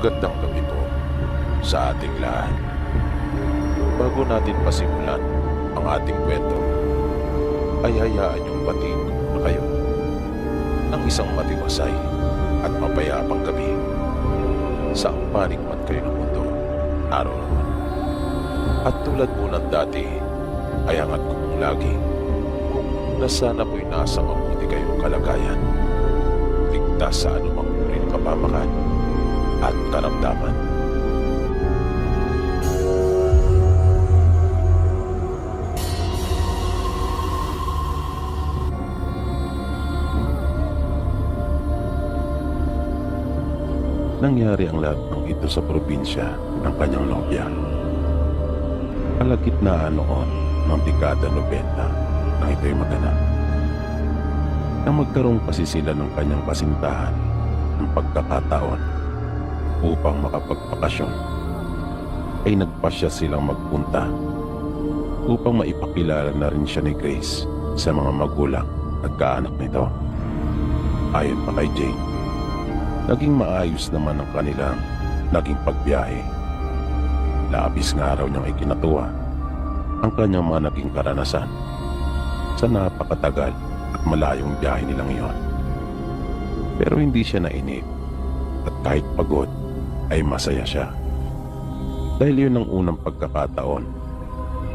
Magandang gabi po sa ating lahat. Bago natin pasimulan ang ating kwento, ay hayaan niyong batiin ko na kayo ng isang matiwasay at mapayapang gabi sa panig man kayo ng mundo naroon. At tulad po ng dati, ay hangat ko mong lagi na sana po'y nasa mabuti kayong kalagayan, ligtas sa anumang uri ng kapamakan at karamdaman. Nangyari ang lahat ng ito sa probinsya ng kanyang nobya. Kalagitnaan noon ng dekada 90 nang ito'y maganap. Nang magkaroon kasi sila ng kanyang kasintahan ng pagkakataon upang makapagpakasyon, ay nagpasya silang magpunta upang maipakilala na rin siya ni Grace sa mga magulang at kaanak nito. Ayon pa kay Jane, naging maayos naman ang kanilang naging pagbiyahe. Labis nga raw niyang ikinatuwa ang kanyang mga naging karanasan sa napakatagal at malayong biyahe nilang iyon. Pero hindi siya nainip at kahit pagod ay masaya siya. Dahil yun ang unang pagkakataon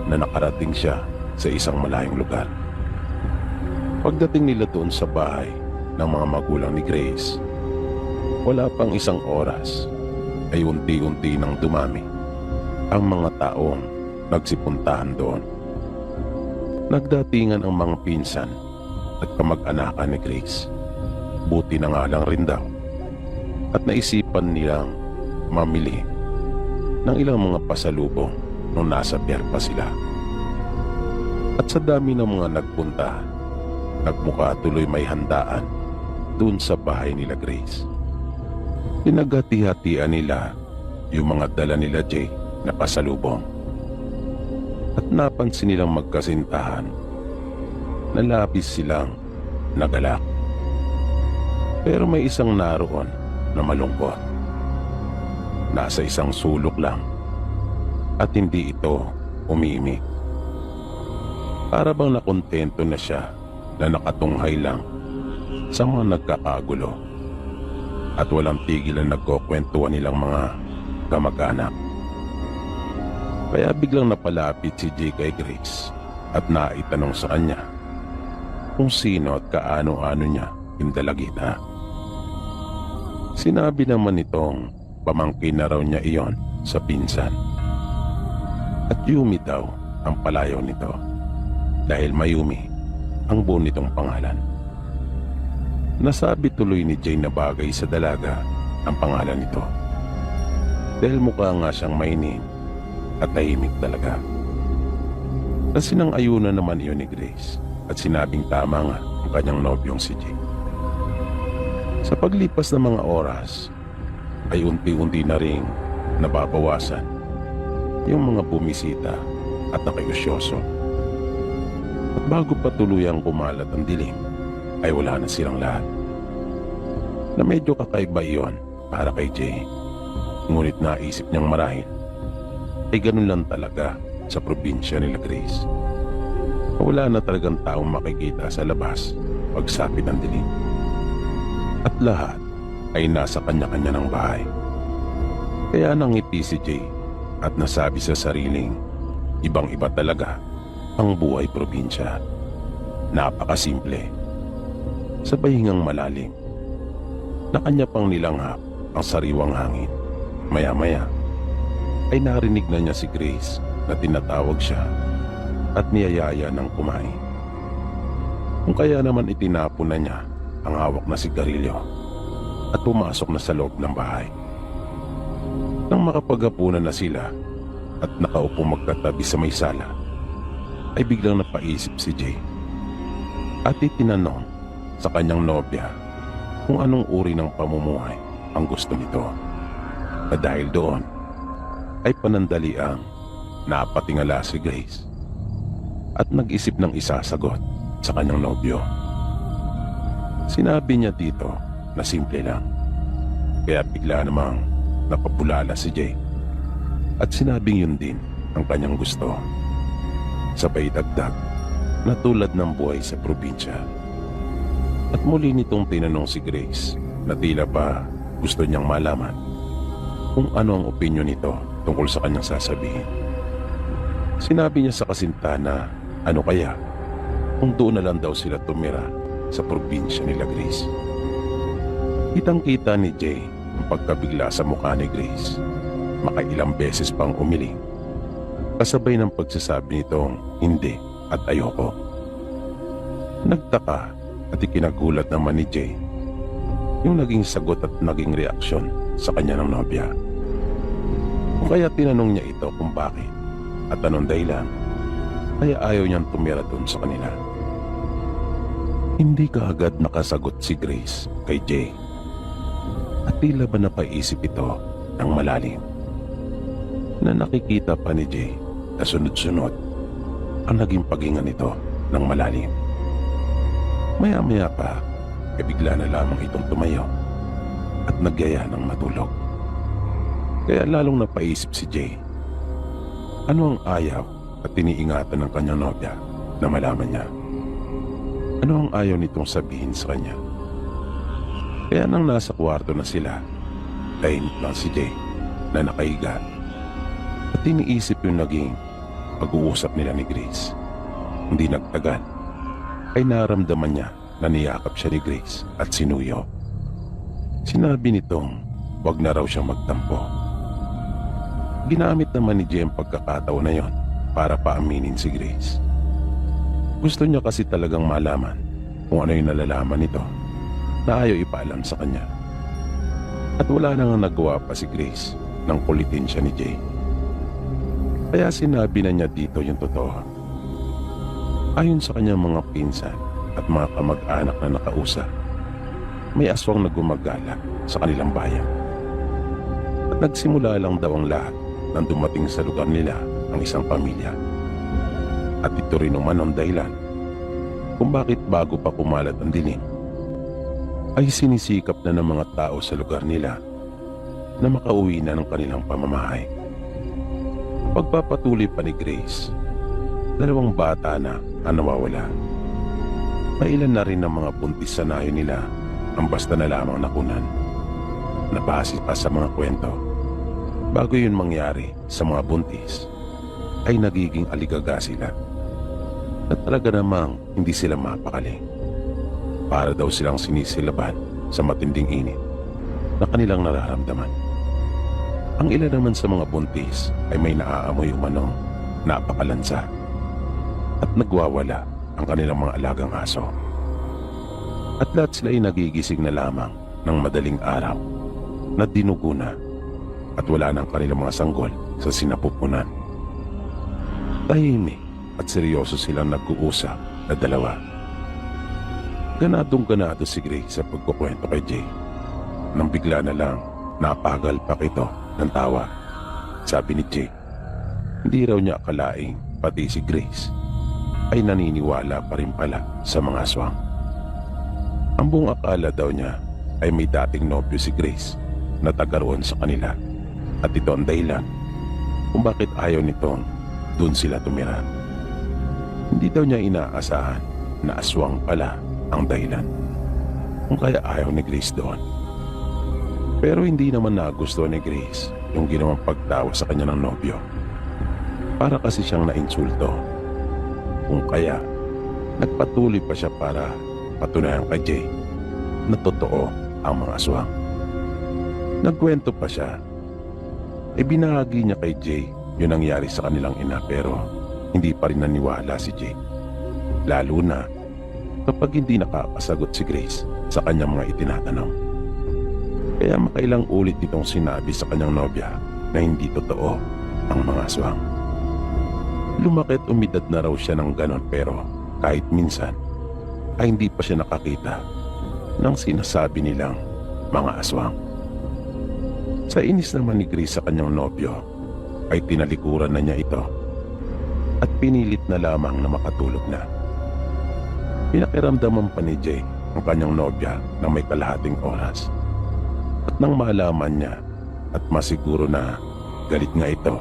na nakarating siya sa isang malayong lugar. Pagdating nila doon sa bahay ng mga magulang ni Grace, wala pang isang oras ay unti-unti nang dumami ang mga taong nagsipuntahan doon. Nagdatingan ang mga pinsan at kamag-anakan ni Grace. Buti na nga lang rin daw at naisipan nilang mamili ng ilang mga pasalubong nung nasa pier pa sila. At sa dami ng mga nagpunta, nagmukha tuloy may handaan doon sa bahay nila Grace. Pinaghati-hatian nila yung mga dala nila Jay na pasalubong. At napansin nilang magkasintahan na labis silang nagalak. Pero may isang naroon na malungkot. Nasa isang sulok lang at hindi ito umiimik. Para bang nakontento na siya na nakatunghay lang sa mga nagkakagulo at walang tigil na nagkukwentuhan nilang mga kamag-anak. Kaya biglang napalapit si Jay kay Grace at naitanong sa kanya kung sino at kaano-ano niya yung dalagita. Sinabi naman nitong pamangkin na raw niya iyon sa pinsan. At Yumi daw ang palayaw nito dahil Mayumi ang buo nitong pangalan. Nasabi tuloy ni Jay na bagay sa dalaga ang pangalan nito dahil mukha nga siyang mainin at tahimik talaga. Nasinang-ayunan naman iyon ni Grace at sinabing tama nga ang kanyang nobyong si Jay. Sa paglipas ng mga oras ay unti-unti na ring nababawasan yung mga bumisita at nakiusyoso. At bago pa tuluyang kumalat ang dilim, ay wala na silang lahat. Na medyo kakaiba iyon para kay Jay. Ngunit naisip niyang marahil ay ganun lang talaga sa probinsya nila Grace. Wala na talagang taong makikita sa labas pagsapit ng dilim. At lahat ay nasa kanya-kanya ng bahay. Kaya nangiti si Jay at nasabi sa sariling ibang-iba talaga ang buhay probinsya. Napakasimple. Sa pahingang malalim na kanya pang nilanghap ang sariwang hangin. Maya-maya ay narinig na niya si Grace na tinatawag siya at niyayaya ng kumain. Kung kaya naman itinapon na niya ang hawak na sigarilyo at pumasok na sa loob ng bahay. Nang makapaghapunan na sila at nakaupo magkatabi sa may sala, ay biglang napaisip si Jay at itinanong sa kanyang nobya kung anong uri ng pamumuhay ang gusto nito. At dahil doon ay panandaliang napatingala si Grace at nag-isip ng isasagot sa kanyang nobyo. Sinabi niya dito na simple lang, kaya bigla namang napabulala si Jay. At sinabing yun din ang kanyang gusto. Sabay dagdag na tulad ng buhay sa probinsya. At muli nitong tinanong si Grace na tila ba gusto niyang malaman kung ano ang opinyon nito tungkol sa kanyang sasabihin. Sinabi niya sa kasinta na ano kaya kung doon na lang daw sila tumira sa probinsya nila Grace. Kitang-kita ni Jay ang pagkabigla sa mukha ni Grace. Makailang beses pang umiling. Kasabay ng pagsasabi nitong hindi at ayoko. Nagtaka at ikinagulat naman ni Jay yung naging sagot at naging reaksyon sa kanya ng nobya. Kung kaya tinanong niya ito kung bakit at anong dahilan, kaya ayaw niyang tumira doon sa kanila. Hindi kaagad nakasagot si Grace kay Jay. At tila ba napaisip ito ng malalim na nakikita pa ni Jay na sunod-sunod ang naging paghinga nito ng malalim. Maya-maya pa, bigla na lamang itong tumayo at nagyaya ng matulog. Kaya lalong napaisip si Jay. Ano ang ayaw at tiniingatan ng kanyang nobya na malaman niya? Ano ang ayaw nitong sabihin sa kanya? Kaya nang nasa kwarto na sila, tahimik lang si Jay na nakahiga at tiniisip yung naging pag-uusap nila ni Grace. Hindi nagtagal ay naramdaman niya na niyakap siya ni Grace at sinuyo. Sinabi nitong wag na raw siyang magtampo. Ginamit naman ni Jay ang pagkakataon na yon para paaminin si Grace. Gusto niya kasi talagang malaman kung ano yung nalalaman nito na ayaw ipaalam sa kanya. At wala nang nagawa pa si Grace nang kulitin siya ni Jay. Kaya sinabi na niya dito yung totoo. Ayon sa kanyang mga pinsan at mga kamag-anak na nakausap, may aswang na gumagala sa kanilang bayan. At nagsimula lang daw ang lahat nang dumating sa lugar nila ang isang pamilya. At ito rin naman ang dahilan kung bakit bago pa kumalat ang dilim, ay sinisikap na ng mga tao sa lugar nila na makauwi na ng kanilang pamamahay. Pagpapatuloy pa ni Grace, 2 bata na ang nawawala. Mailan na rin ng mga buntis sa nayo nila ang basta na lamang nakunan. Nabase pa sa mga kwento. Bago yun mangyari sa mga buntis, ay nagiging aligaga sila. At talaga namang hindi sila mapakali. Para daw silang sinisilaban sa matinding init na kanilang nararamdaman. Ang ilan naman sa mga buntis ay may naaamoy umanong napakalansa at nagwawala ang kanilang mga alagang aso. At lahat sila ay nagigising na lamang ng madaling araw na dinugo na at wala ng kanilang mga sanggol sa sinapupunan. Tahimik at seryoso silang nag-uusap na dalawa. Ganadong-ganado si Grace sa pagkukwento kay Jay. Nang bigla na lang napagalpak ito ng tawa. Sabi ni Jay, hindi raw niya akalaing pati si Grace ay naniniwala pa rin pala sa mga aswang. Ang buong akala daw niya ay may dating nobyo si Grace na taga roon sa kanila at ito ang dahilan kung bakit ayaw nitong doon sila tumira. Hindi daw niya inaasahan na aswang pala ang dahilan kung kaya ayaw ni Grace doon. Pero hindi naman nagustuhan ni Grace yung ginawang pagtawa sa kanya ng nobyo. Para kasi siyang nainsulto. Kung kaya, nagpatuloy pa siya para patunayan kay Jay na totoo ang mga aswang. Nagkwento pa siya. Ibinahagi niya kay Jay yung nangyari sa kanilang ina pero hindi pa rin naniwala si Jay. Lalo na kapag hindi nakakasagot si Grace sa kanyang mga itinatanong. Kaya makailang ulit itong sinabi sa kanyang nobya na hindi totoo ang mga aswang. Lumakit umidad na raw siya ng ganon pero kahit minsan ay hindi pa siya nakakita ng sinasabi nilang mga aswang. Sa inis naman ni Grace sa kanyang nobyo ay tinalikuran na niya ito at pinilit na lamang na makatulog na. Pinakiramdaman pa ni Jay ang kanyang nobya ng may kalahating oras. At nang malaman niya at masiguro na galit nga ito,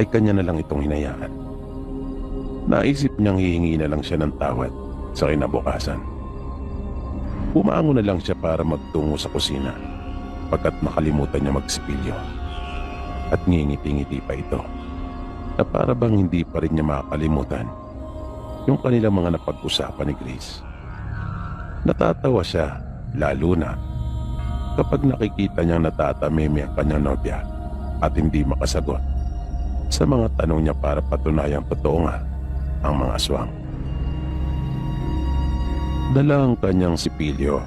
ay kanya na lang itong hinayaan. Naisip niyang hihingi na lang siya ng tawad sa kinabukasan. Bumango na lang siya para magtungo sa kusina pagkat nakalimutan niya magsipilyo. At ngingiti-ngiti pa ito na para bang hindi pa rin niya makakalimutan yung kanilang mga napag-usapan ni Grace. Natatawa siya lalo na kapag nakikita niyang natatamimi ang kanyang nobya at hindi makasagot sa mga tanong niya para patunayang totoo nga ang mga aswang. Dala ang kanyang sipilyo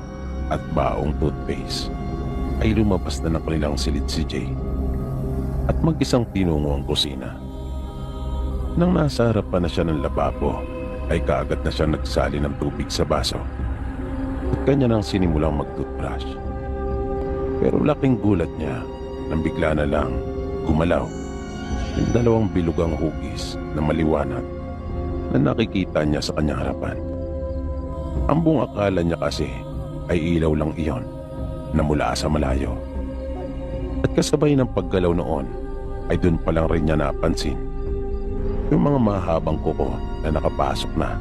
at baong toothpaste ay lumabas na ng kanilang silid si Jay at mag-isang tinungo ang kusina. Nang nasa harapan na siya ng lababo ay kaagad na siya nagsali ng tubig sa baso at kanya nang sinimulang mag-toothbrush. Pero laking gulat niya nang bigla na lang gumalaw yung dalawang bilugang hugis na maliwanag na nakikita niya sa kanyang harapan. Ang buong akala niya kasi ay ilaw lang iyon na mula sa malayo. At kasabay ng paggalaw noon ay doon pa lang rin niya napansin yung mga mahabang kuko na nakapasok na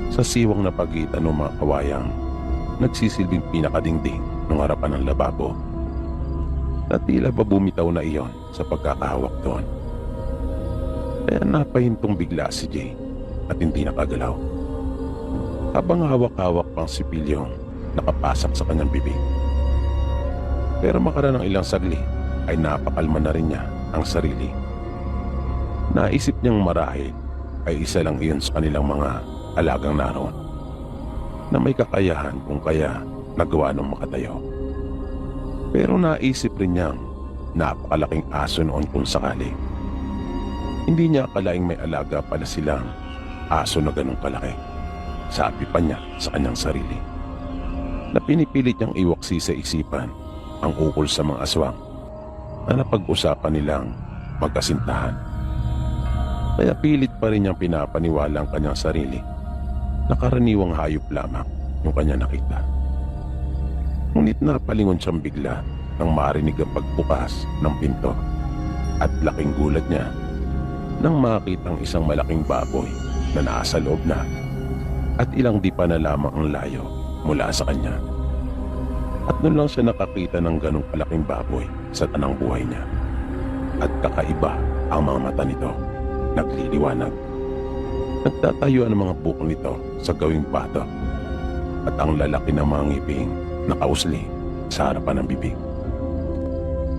sa siwang na pagitan ng mga kawayang nagsisilbing pinakadingding ng harapan ng lababo. Na tila ba bumitaw na iyon sa pagkakahawak doon. Kaya napahintong bigla si Jay at hindi nakagalaw. Habang hawak-hawak pang sipilyong nakapasak sa kanyang bibig. Pero makaraan ng ilang saglit ay napakalma na rin niya ang sarili. Naisip niyang marahil ay isa lang iyon sa kanilang mga alagang naroon na may kakayahan kung kaya nagawa ng makatayo. Pero naisip rin niyang napakalaking aso noon kung sakali. Hindi niya akalaing may alaga pala silang aso na ganun kalaki. Sabi pa niya sa kanyang sarili na pinipilit niyang iwaksi sa isipan ang ukol sa mga aswang na napag-usapan nilang magkasintahan. Kaya pilit pa rin niyang pinapaniwala ang kanyang sarili na karaniwang hayop lamang yung kanya nakita. Ngunit napalingon siyang bigla nang marinig ang pagbukas ng pinto at laking gulat niya nang makitang isang malaking baboy na nasa loob na at ilang di pa na lamang ang layo mula sa kanya. At noon lang siya nakakita ng ganong kalaking baboy sa tanang buhay niya. At kakaiba ang mga mata nito, nagliliwanag. Nagtatayuan ang mga buko nito sa gawing bato at ang lalaki ng mga ngiping nakausli sa harapan ng bibig.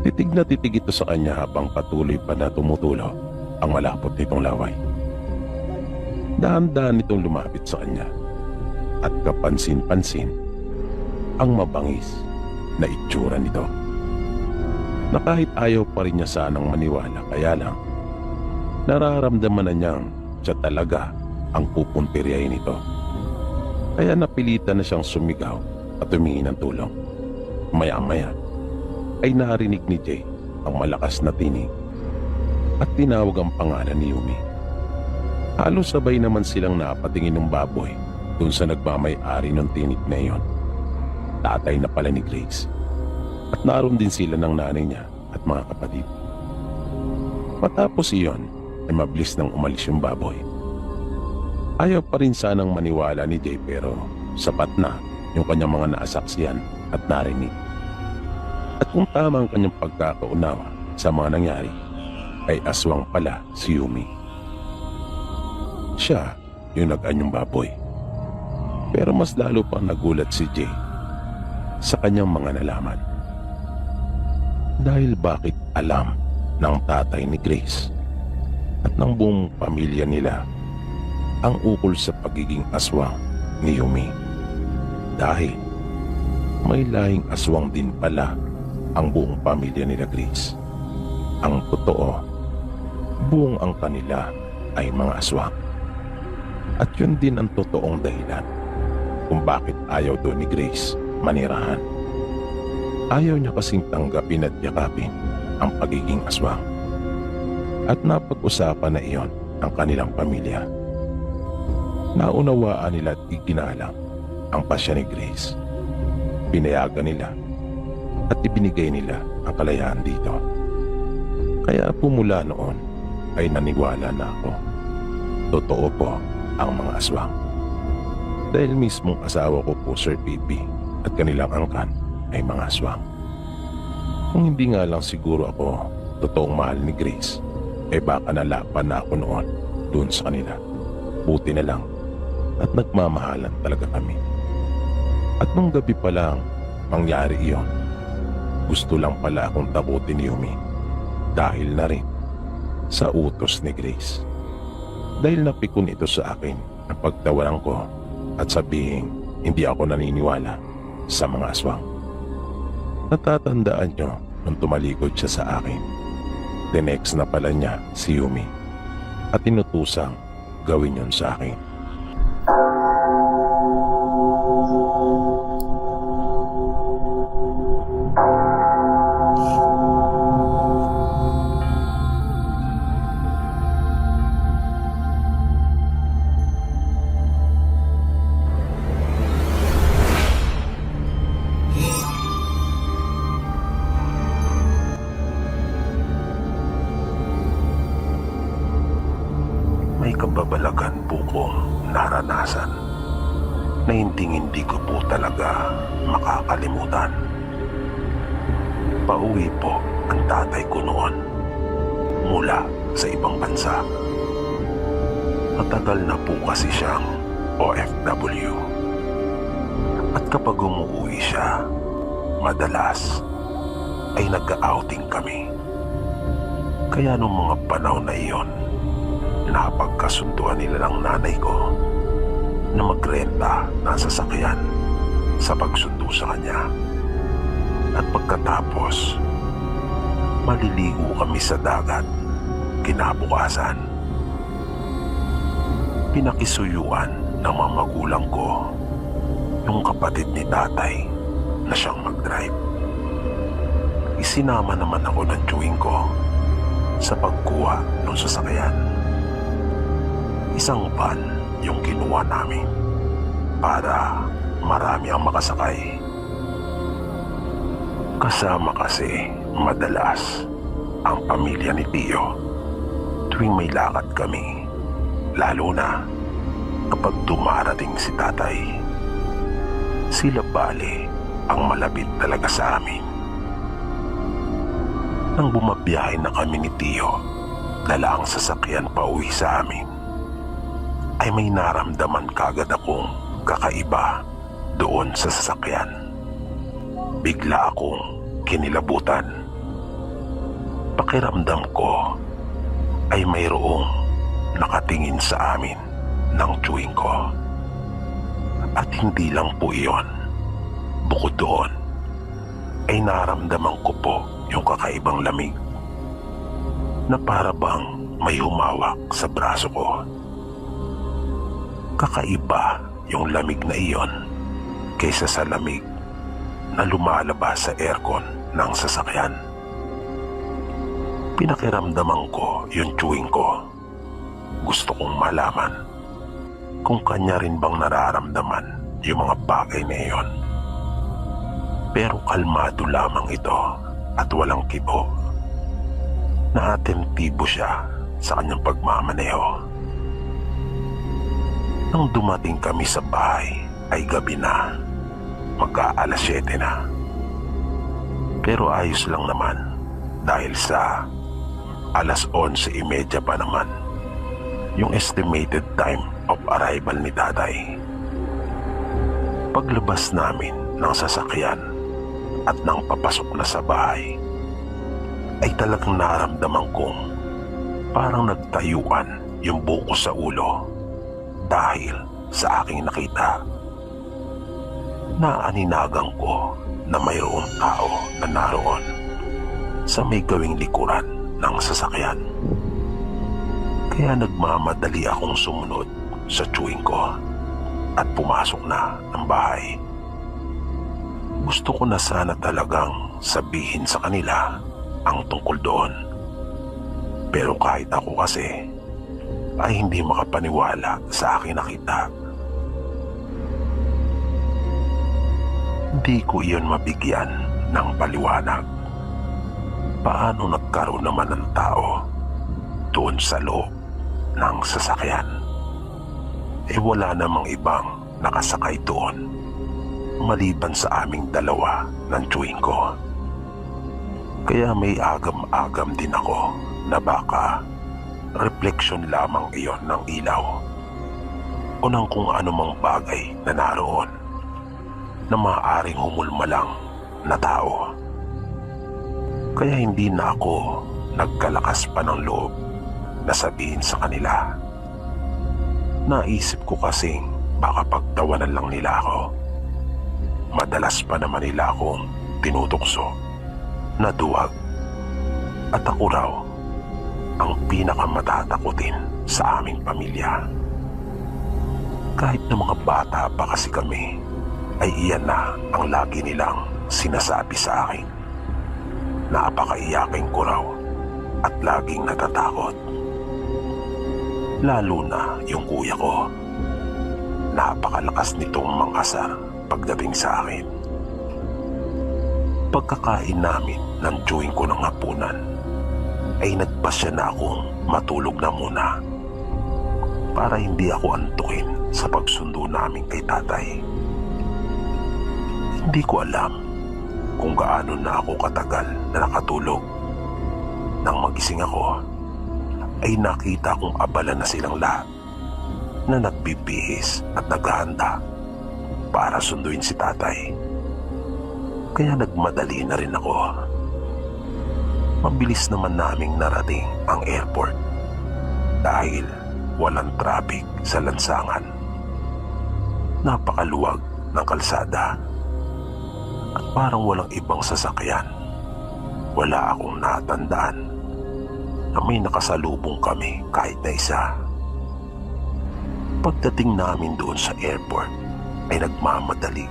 Titig na titig ito sa kanya habang patuloy pa na tumutulo ang malapot nitong laway. Dahan-dahan itong lumapit sa kanya at kapansin-pansin ang mabangis na itsura nito. Na kahit ayaw pa rin niya sanang maniwala, kaya lang nararamdaman na niyang siya talaga ang pupuntiryahin nito. Kaya napilitan na siyang sumigaw at humingi ng tulong. Maya-maya ay narinig ni Jay ang malakas na tinig at tinawag ang pangalan ni Yumi. Halos sabay naman silang napatingin ng baboy dun sa nagmamay-ari ng tinig na iyon. Tatay na pala ni Grace. At naroon din sila ng nanay niya at mga kapatid. Matapos iyon ay mabilis nang umalis yung baboy. Ayaw pa rin sanang maniwala ni Jay pero sapat na yung kanyang mga naasaksiyan at narinig. At kung tama ang kanyang pagkakaunawa sa mga nangyari, ay aswang pala si Yumi. Siya yung nag-anyong baboy. Pero mas lalo pang nagulat si Jay sa kanyang mga nalaman. Dahil bakit alam ng tatay ni Grace at ng buong pamilya nila ang ukol sa pagiging aswang ni Yumi. Dahil may lahing aswang din pala ang buong pamilya nila Grace. Ang totoo, buong ang kanila ay mga aswang. At yun din ang totoong dahilan kung bakit ayaw doon ni Grace manirahan. Ayaw niya kasing tanggapin at yakapin ang pagiging aswang. At napag-usapan na iyon ang kanilang pamilya. Naunawaan nila at iginalang ang pasya ni Grace. Pinayagan nila at ibinigay nila ang kalayaan dito. Kaya pumula noon ay naniwala na ako. Totoo po ang mga aswang. Dahil mismong asawa ko po Sir Pipi at kanilang angkan ay mga aswang. Kung hindi nga lang siguro ako totoong mahal ni Grace, baka nalapan na ako noon doon sa kanila. Buti na lang at nagmamahalan talaga kami. At nung gabi pa lang mangyari iyon, gusto lang pala akong takutin ni Yumi dahil na rin sa utos ni Grace. Dahil napikon ito sa akin ang pagtawaran ko at sabihin hindi ako naniniwala sa mga aswang. Natatandaan nyo nung tumalikod siya sa akin. Tinext na pala niya si Yumi at inutusang gawin yun sa akin. May kababalagan po kong naranasan na hindi ko po talaga makakalimutan. Pauwi po ang tatay ko noon mula sa ibang bansa. Matagal na po kasi siyang OFW. At kapag umuwi siya, madalas ay nag-outing kami. Kaya nung mga panahon na iyon, napagkasunduan nila ng nanay ko na magrenta ng sasakyan sa pagsundo sa kanya. At pagkatapos, maliligo kami sa dagat. Kinabukasan, pinakisuyuan ng mga magulang ko yung kapatid ni tatay na siyang mag-drive. Isinama naman ako ng tiyuhin ko sa pagkuha ng sasakyan. Isang van yung kinuha namin para marami ang makasakay. Kasama kasi madalas ang pamilya ni Tio tuwing may lakad kami, lalo na kapag dumarating si tatay. Sila bale ang malapit talaga sa amin. Nang bumabiyahe na kami ni Tio, dala ang sasakyan pa uwi sa amin, ay may naramdaman kagad akong kakaiba doon sa sasakyan. Bigla akong kinilabutan. Pakiramdam ko ay mayroong nakatingin sa amin ng tiyuhin ko. At hindi lang po iyon. Bukod doon, ay naramdaman ko po yung kakaibang lamig na para bang may humawak sa braso ko. Kakaiba yung lamig na iyon kaysa sa lamig na lumalabas sa aircon ng sasakyan. Pinakiramdaman ko yung tiyuhin ko. Gusto kong malaman kung kanya rin bang nararamdaman yung mga bagay na iyon. Pero kalmado lamang ito at walang kibo. Naatentibo siya sa kanyang pagmamaneho. Nang dumating kami sa bahay ay gabi na, magka-alas 7 na. Pero ayos lang naman dahil sa alas 11:30 pa naman yung estimated time of arrival ni tatay. Paglabas namin ng sasakyan at nang papasok na sa bahay, ay talagang naramdaman kong parang nagtayuan yung buko sa ulo dahil sa aking nakita. Naaninagan ko na mayroong tao na naroon sa may gawing likuran ng sasakyan. Kaya nagmamadali akong sumunod sa tiyuhin ko at pumasok na ng bahay. Gusto ko na sana talagang sabihin sa kanila ang tungkol doon. Pero kahit ako kasi ay hindi makapaniwala sa aking nakita. Hindi ko iyon mabigyan ng paliwanag. Paano nagkaroon naman ng tao doon sa loob ng sasakyan? Wala namang ibang nakasakay doon maliban sa aming dalawa ng tiyuhin ko. Kaya may agam-agam din ako na baka refleksyon lamang iyon ng ilaw o ng kung anumang bagay na naroon na maaaring humulmalang na tao. Kaya hindi na ako nagkalakas pa ng loob na sabihin sa kanila. Naisip ko kasing baka pagtawanan lang nila ako. Madalas pa naman nila akong tinutukso na duwag at ako raw ang pinakamatatakutin sa aming pamilya. Kahit na mga bata pa kasi kami, ay iyan na ang lagi nilang sinasabi sa akin. Napakaiyakin ko raw at laging natatakot. Lalo na yung kuya ko. Napakalakas nitong mangasar pagdating sa akin. Pagkakain namin ng tiyuhin ko ng hapunan, ay nagpasya na akong matulog na muna para hindi ako antukin sa pagsundo namin kay tatay. Hindi ko alam kung gaano na ako katagal na nakatulog. Nang magising ako, ay nakita kong abala na silang lahat na nagbibihis at naghahanda para sunduin si tatay. Kaya nagmadali na rin ako. Mabilis naman naming narating ang airport dahil walang traffic sa lansangan. Napakaluwag ng kalsada at parang walang ibang sasakyan. Wala akong natandaan na may nakasalubong kami kahit na isa. Pagdating namin doon sa airport ay nagmamadali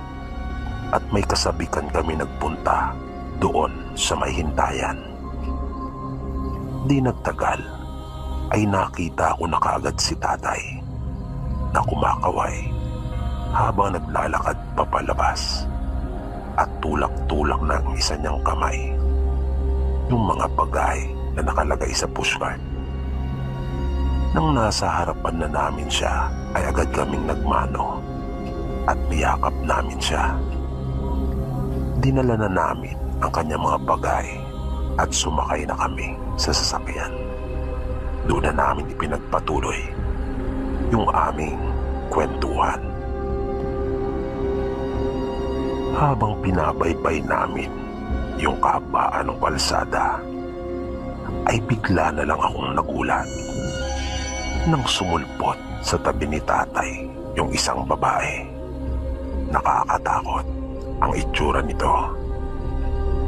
at may kasabikan kami nagpunta doon sa may hintayan. Di nagtagal ay nakita ko na kaagad si tatay na kumakaway habang naglalakad papalabas at tulak-tulak na ang isa niyang kamay yung mga bagay na nakalagay sa pushcart. Nang nasa harapan na namin siya ay agad kaming nagmano at niyakap namin siya. Dinala na namin ang kanyang mga bagay at sumakay na kami sa sasakyan. Doon na namin ipinagpatuloy yung aming kwentuhan. Habang pinabaybay namin yung kahabaan ng kalsada, ay bigla na lang akong nagulat nang sumulpot sa tabi ni tatay yung isang babae. Nakakatakot ang itsura nito.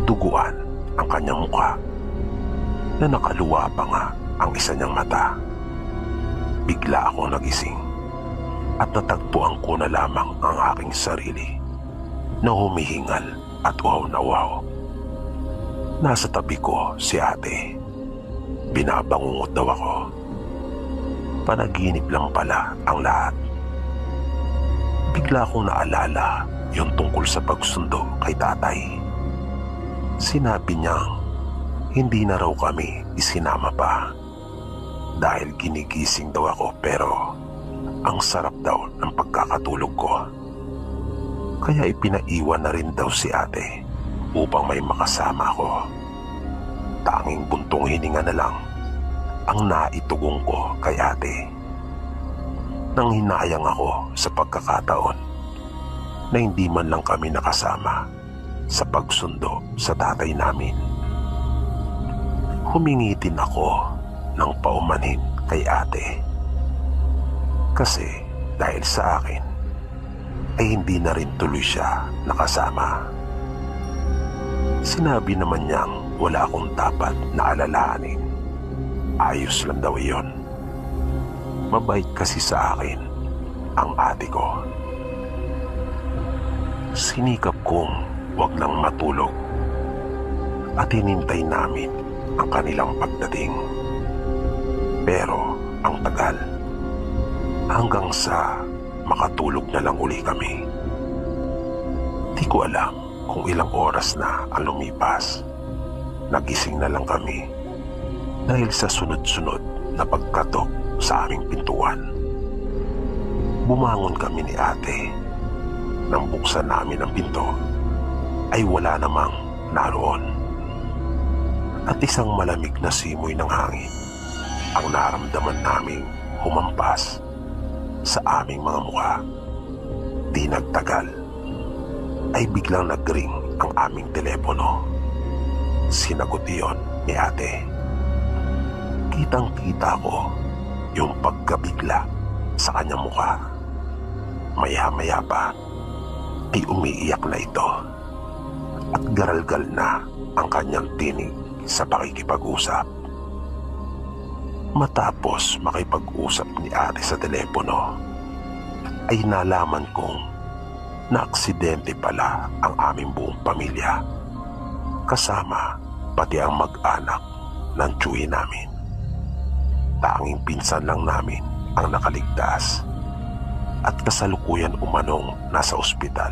Duguan ang kanyang mukha na nakaluwa pa nga ang isa niyang mata. Bigla akong nagising at natagpuan ko na lamang ang aking sarili na humihingal at uhaw na uhaw. Nasa tabi ko si ate. Binabangungot daw ako. Panaginip lang pala ang lahat. Bigla akong naalala yung tungkol sa pagsundo kay tatay. Sinabi niyang hindi na raw kami isinama pa dahil ginigising daw ako, pero ang sarap daw ng pagkakatulog ko. Kaya ipinaiwan na rin daw si ate upang may makasama ako. Tanging buntong hininga na lang ang naitugong ko kay ate. Nang hinayang ako sa pagkakataon na hindi man lang kami nakasama sa pagsundo sa tatay namin. Humingi din ako ng paumanhin kay ate. Kasi dahil sa akin ay hindi na rin tuloy siya nakasama. Sinabi naman niyang wala akong dapat na alalahanin. Ayos lang daw iyon. Mabait kasi sa akin ang ate ko. Sinikap kong wag lang matulog at hinintay namin ang kanilang pagdating. Pero ang tagal, hanggang sa makatulog na lang uli kami. Di ko alam kung ilang oras na ang lumipas. Nagising na lang kami dahil sa sunod-sunod na pagkatok sa aming pintuan. Bumangon kami ni ate. Nang buksan namin ang pinto, ay wala namang naroon. At isang malamig na simoy ng hangin ang naramdaman naming humampas sa aming mga mukha. Di nagtagal, ay biglang nag-ring ang aming telepono. Sinagot iyon ni ate. Kitang-kita ko yung pagkabigla sa kanyang mukha. Maya-maya pa ay umiiyak na ito at garalgal na ang kanyang tinig sa pakikipag-usap. Matapos makipag-usap ni ate sa telepono, ay nalaman kong naaksidente pala ang aming buong pamilya, kasama pati ang mag-anak ng tsuhi namin. Tanging pinsan lang namin ang nakaligtas at kasalukuyan umanong nasa ospital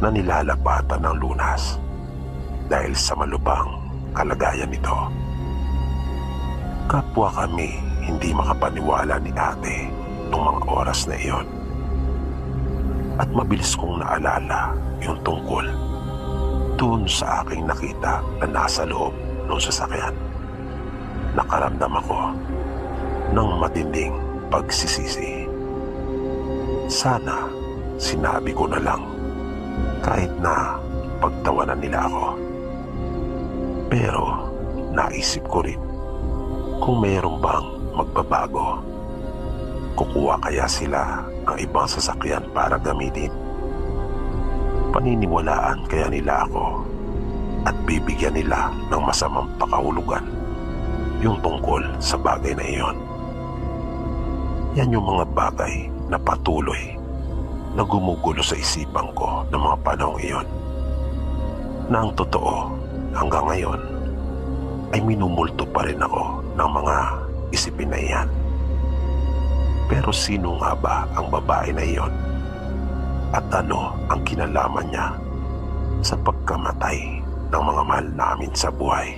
na nilalapatan ng lunas dahil sa malubhang kalagayan nito. Kapwa kami hindi makapaniwala ni ate nung mga oras na iyon. At mabilis kong naalala yung tungkol doon sa aking nakita na nasa loob ng sasakyan. Nakaramdam ako ng matinding pagsisisi. Sana sinabi ko na lang kahit na pagtawanan nila ako. Pero naisip ko rin kung mayroong bang magbabago. Kukuha kaya sila ang ibang sasakyan para gamitin? Paniniwalaan kaya nila ako at bibigyan nila ng masamang pakahulugan yung tungkol sa bagay na iyon? Yan yung mga bagay na patuloy na gumugulo sa isipan ko ng mga panahong iyon, na ang totoo hanggang ngayon ay minumulto pa rin ako ng mga isipin na iyan. Pero sino nga ba ang babae na iyon? At ano ang kinalaman niya sa pagkamatay ng mga mahal namin sa buhay?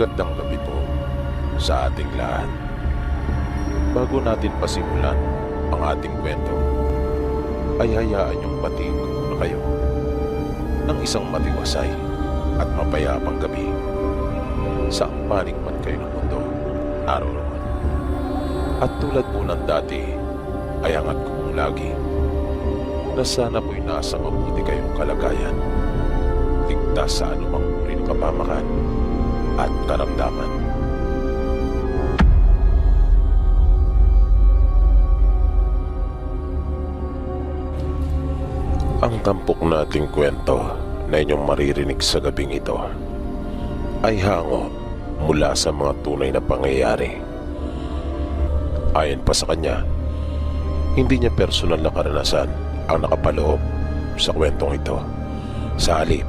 Magandang gabi po sa ating lahat. Bago natin pasimulan ang ating kwento, ay hayaan niyong batiin ko muna kayo ng isang matiwasay at mapayapang gabi sa panig man kayo ng mundo naroon. At tulad po ng dati, ay hangat ko pong lagi na sana po'y nasa mabuti kayong kalagayan, ligtas sa anumang uri ng kapamakan at karamdaman. Ang tampok nating kwento na inyong maririnig sa gabing ito ay hango mula sa mga tunay na pangyayari. Ayon pa sa kanya, hindi niya personal na karanasan ang nakapaloob sa kwentong ito. Sa halip,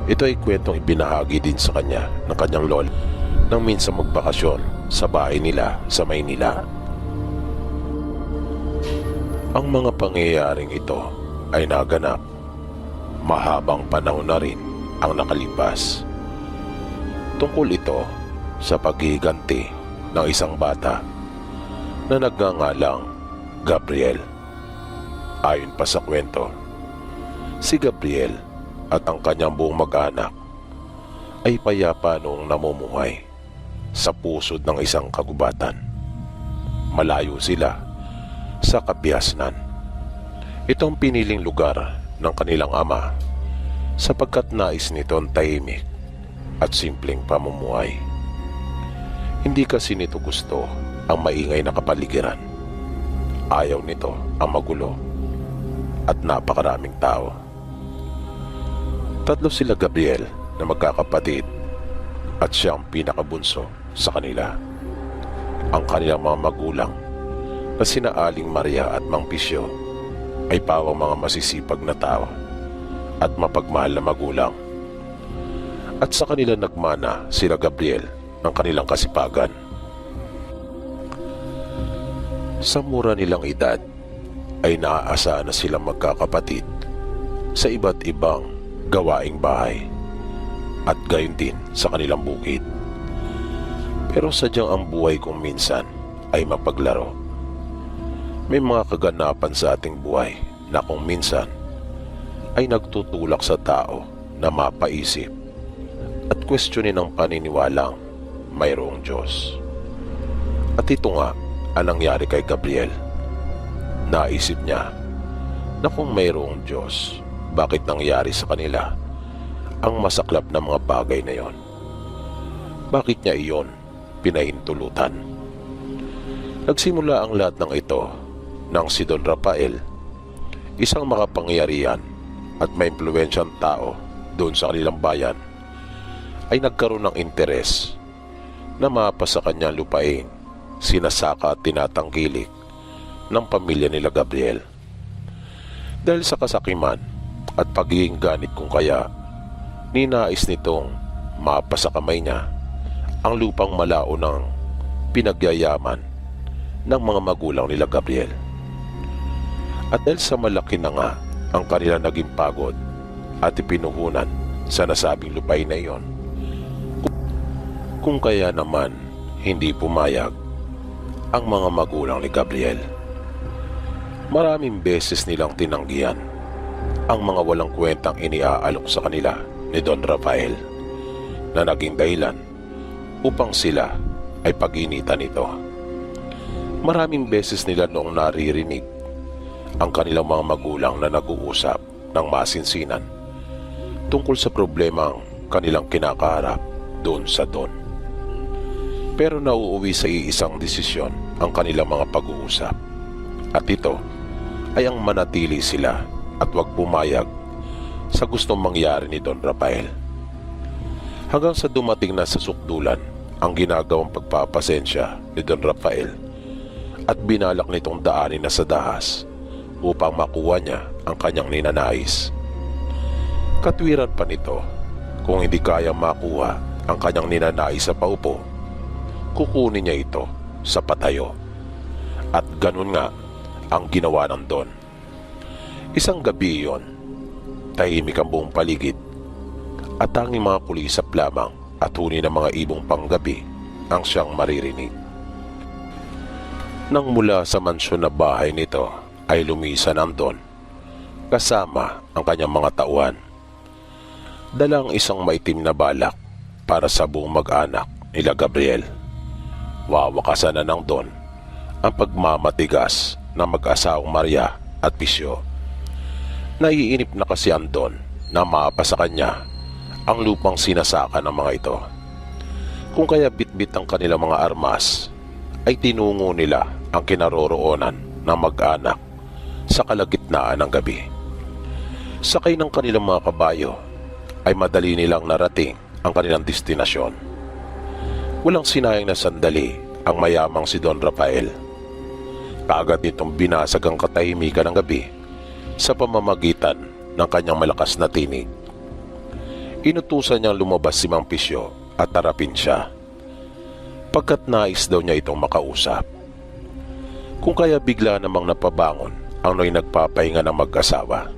ito ay kwentong ibinahagi din sa kanya ng kanyang lola nang minsan magbakasyon sa bahay nila sa Maynila. Ang mga pangyayaring ito ay naganap mahabang panahon na rin ang nakalipas. Tungkol ito sa paghihiganti ng isang bata na nagngangalang Gabriel. Ayon pa sa kwento, si Gabriel at ang kanyang buong mag-anak ay payapa noong namumuhay sa pusod ng isang kagubatan. Malayo sila sa Kabiasnan. Ito ang piniling lugar ng kanilang ama sapagkat nais nitong tahimik at simpleng pamumuhay. Hindi kasi nito gusto ang maingay na kapaligiran. ayaw nito ang magulo at napakaraming tao. Tatlo sila Gabriel na magkakapatid at siyang pinakabunso sa kanila. Ang kanilang mga magulang na sina Aling Maria at Mang Pisyo ay pawang mga masisipag na tao at mapagmahal na magulang. At sa kanila nagmana sila Gabriel ng kanilang kasipagan. Sa mura nilang edad ay naaasahan na silang magkakapatid sa iba't ibang gawaing bahay at gayon din sa kanilang bukid. Pero sadyang ang buhay kung minsan ay mapaglaro. May mga kaganapan sa ating buhay na kung minsan ay nagtutulak sa tao na mapaisip at questionin ang paniniwalang mayroong Diyos. At ito nga ang nangyari kay Gabriel. Naisip niya na kung mayroong Diyos, bakit nangyari sa kanila ang masaklap na mga bagay na yon? Bakit niya iyon pinahintulutan? Nagsimula ang lahat ng ito nang si Don Rafael, isang makapangyarihan at may impluwensyang tao doon sa kanilang bayan, ay nagkaroon ng interes na mapa sa kanyang lupain, sinasaka at tinatangkilik ng pamilya nila Gabriel. Dahil sa kasakiman at pagiging ganit kung kaya, ninais nitong mapa sa kamay niya ang lupang malao ng pinagyayaman ng mga magulang nila Gabriel. At dahil sa malaki na nga ang kanila naging pagod at ipinuhunan sa nasabing lupain na iyon, kung kaya naman hindi pumayag ang mga magulang ni Gabriel. Maraming beses nilang tinanggihan ang mga walang kwentang iniaalok sa kanila ni Don Rafael na naging dahilan upang sila ay pag-initan nito. Maraming beses nila noong naririnig ang kanilang mga magulang na nag-uusap ng masinsinan tungkol sa problemang kanilang kinakaharap doon sa Don. Pero nauuwi sa iisang desisyon ang kanilang mga pag-uusap, at ito ay ang manatili sila at huwag pumayag sa gustong mangyari ni Don Rafael. Hanggang sa dumating na sa sukdulan ang ginagawang pagpapasensya ni Don Rafael at binalak nitong daanin na sa dahas upang makuha niya ang kanyang ninanais. Katwiran pa nito, kung hindi kaya makuha ang kanyang ninanais sa paupo, kukunin niya ito sa patayo. At ganun nga ang ginawa ng Don. Isang gabi iyon, tahimik ang buong paligid at tanging mga kulisap lamang at huni ng mga ibong panggabi ang siyang maririnig. Nang mula sa mansyon na bahay nito ay lumisan ang Don kasama ang kanyang mga tauhan. Dalang isang maitim na balak para sa buong mag-anak nila Gabriel. Wawakasan na ng Don ang pagmamatigas ng mag-asawang Maria at Pisyo. Naiinip na kasi ang Don na mapa sa kanya ang lupang sinasaka ng mga ito. Kung kaya bitbit ang kanilang mga armas, ay tinungo nila ang kinaroroonan ng mag-anak sa kalagitnaan ng gabi. Sakay ng kanilang mga kabayo, ay madali nilang narating ang kanilang destinasyon. Walang sinayang na sandali ang mayamang si Don Rafael. Kaagad nitong binasag ang katahimikan ng gabi sa pamamagitan ng kanyang malakas na tinig. Inutusan niyang lumabas si Mang Pisyo at tarapin siya, pagkat nais daw niya itong makausap. Kung kaya bigla namang napabangon ang noy nagpapahinga ng mag-asawa.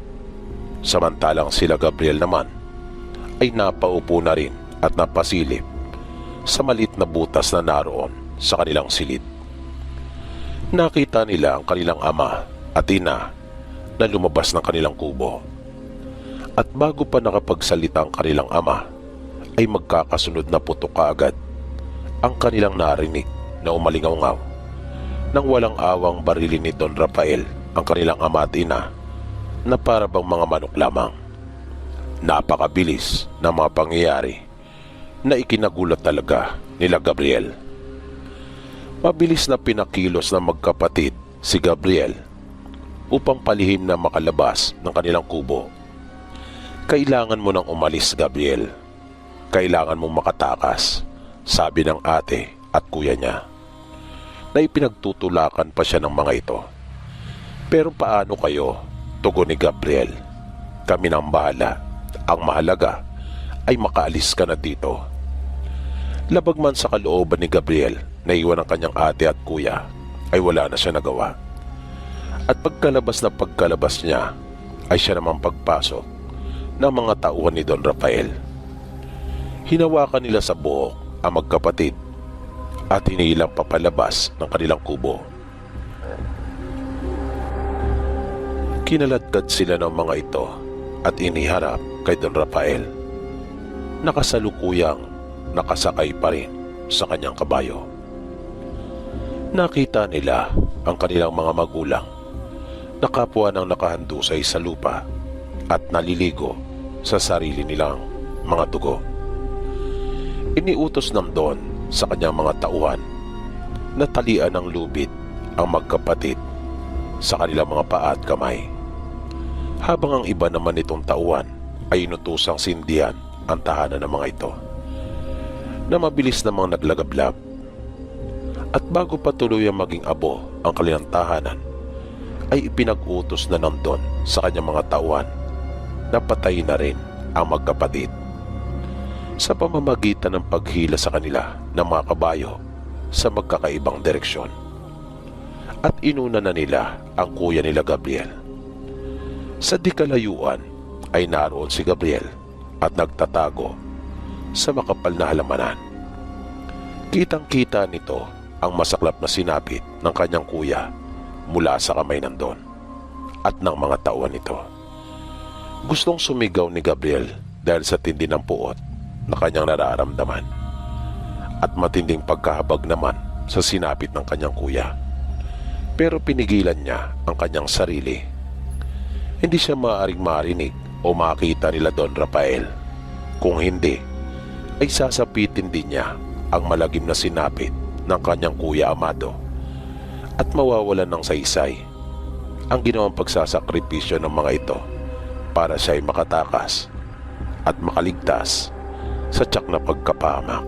Samantalang sila Gabriel naman ay napaupo na rin at napasilip sa maliit na butas na naroon sa kanilang silid. Nakita nila ang kanilang ama at ina na lumabas ng kanilang kubo. At bago pa nakapagsalita ang kanilang ama, ay magkakasunod na putok kaagad ang kanilang narinig na umalingaw-ngaw nang walang awang barilin ni Don Rafael ang kanilang ama at ina na para bang mga manok lamang. Napakabilis na mga pangyayari na ikinagulat talaga nila Gabriel. Mabilis na pinakilos ng magkapatid si Gabriel upang palihim na makalabas ng kanilang kubo. "Kailangan mo nang umalis, Gabriel. Kailangan mong makatakas," sabi ng ate at kuya niya, na ipinagtutulakan pa siya ng mga ito. "Pero paano kayo?" tugon ni Gabriel. "Kami nang bahala. Ang mahalaga ay makaalis ka na dito." Labag man sa kalooban ni Gabriel na iwan ang kanyang ate at kuya, ay wala na siya nagawa. At pagkalabas niya, ay siya namang pagpasok ng mga tauhan ni Don Rafael. Hinawakan nila sa buhok ang magkapatid at hinilang papalabas ng kanilang kubo. Kinaladkad sila ng mga ito at iniharap kay Don Rafael. Nakasalukuyang nakasakay pa rin sa kanyang kabayo. Nakita nila ang kanilang mga magulang na kapwa ng nakahandusay sa lupa at naliligo sa sarili nilang mga dugo. Iniutos ng Don sa kanyang mga tauhan na talian ng lubid ang magkapatid sa kanilang mga paa at kamay, habang ang iba naman nitong tauhan ay inutusang sindihan ang tahanan ng mga ito, na mabilis namang naglagablab. At bago pa tuluyang maging abo ang kanilang tahanan, ay ipinag-utos na ng Don sa kanyang mga tauhan na patayin na rin ang magkapatid sa pamamagitan ng paghila sa kanila ng mga kabayo sa magkakaibang direksyon. At inuna na nila ang kuya nila Gabriel. Sa di kalayuan ay naroon si Gabriel at nagtatago sa makapal na halamanan. Kitang-kita nito ang masaklap na sinapit ng kanyang kuya mula sa kamay ng Don at ng mga tauhan nito. Gustong sumigaw ni Gabriel dahil sa tindi ng puot na kanyang nararamdaman at matinding pagkahabag naman sa sinapit ng kanyang kuya. Pero pinigilan niya ang kanyang sarili. Hindi siya maaaring marinig o makita nila Don Rafael. Kung hindi, ay sasapitin din niya ang malagim na sinapit ng kanyang kuya amado at mawawalan ng saysay ang ginawang pagsasakripisyo ng mga ito para siya ay makatakas at makaligtas sa tiyak na pagkapahamak.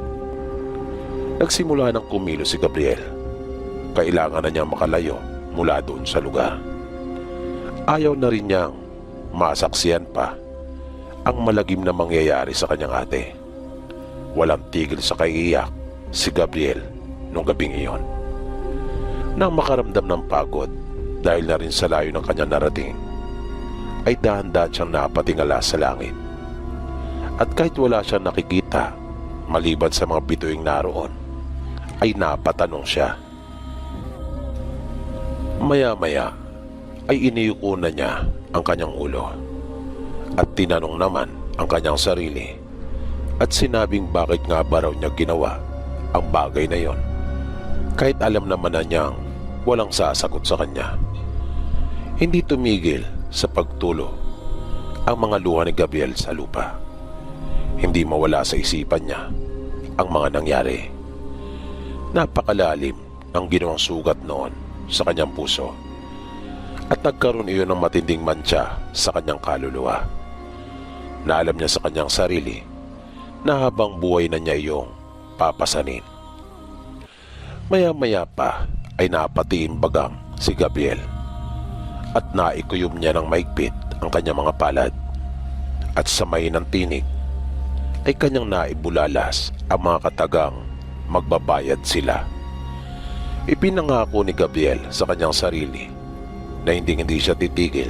Nagsimula ng kumilos si Gabriel. Kailangan na niyang makalayo mula doon sa lugar. Ayaw na rin niyang masaksiyan pa ang malagim na mangyayari sa kanyang ate. Walang tigil sa kaiiyak si Gabriel nung gabing iyon. Nang makaramdam ng pagod dahil na rin sa layo ng kanyang narating, ay dahan-dahan siyang napatingala sa langit. At kahit wala siyang nakikita maliban sa mga bituing naroon, ay napatanong siya. Maya-maya ay iniyuko na niya ang kanyang ulo at tinanong naman ang kanyang sarili at sinabing bakit nga ba raw niya ginawa ang bagay na yon, kahit alam naman na niyang walang sasagot sa kanya. Hindi tumigil sa pagtulo ang mga luha ni Gabriel sa lupa. Hindi mawala sa isipan niya ang mga nangyari. Napakalalim ang ginawang sugat noon sa kanyang puso at nagkaroon iyon ng matinding mantsa sa kanyang kaluluwa. Na alam niya sa kanyang sarili na habang buhay na niya iyong papasanin. Maya-maya pa ay napatiimbagang si Gabriel at naikuyom niya ng maigpit ang kanyang mga palad at sa mahinang tinig ay kanyang naibulalas ang mga katagang magbabayad sila. Ipinangako ni Gabriel sa kanyang sarili na hindi siya titigil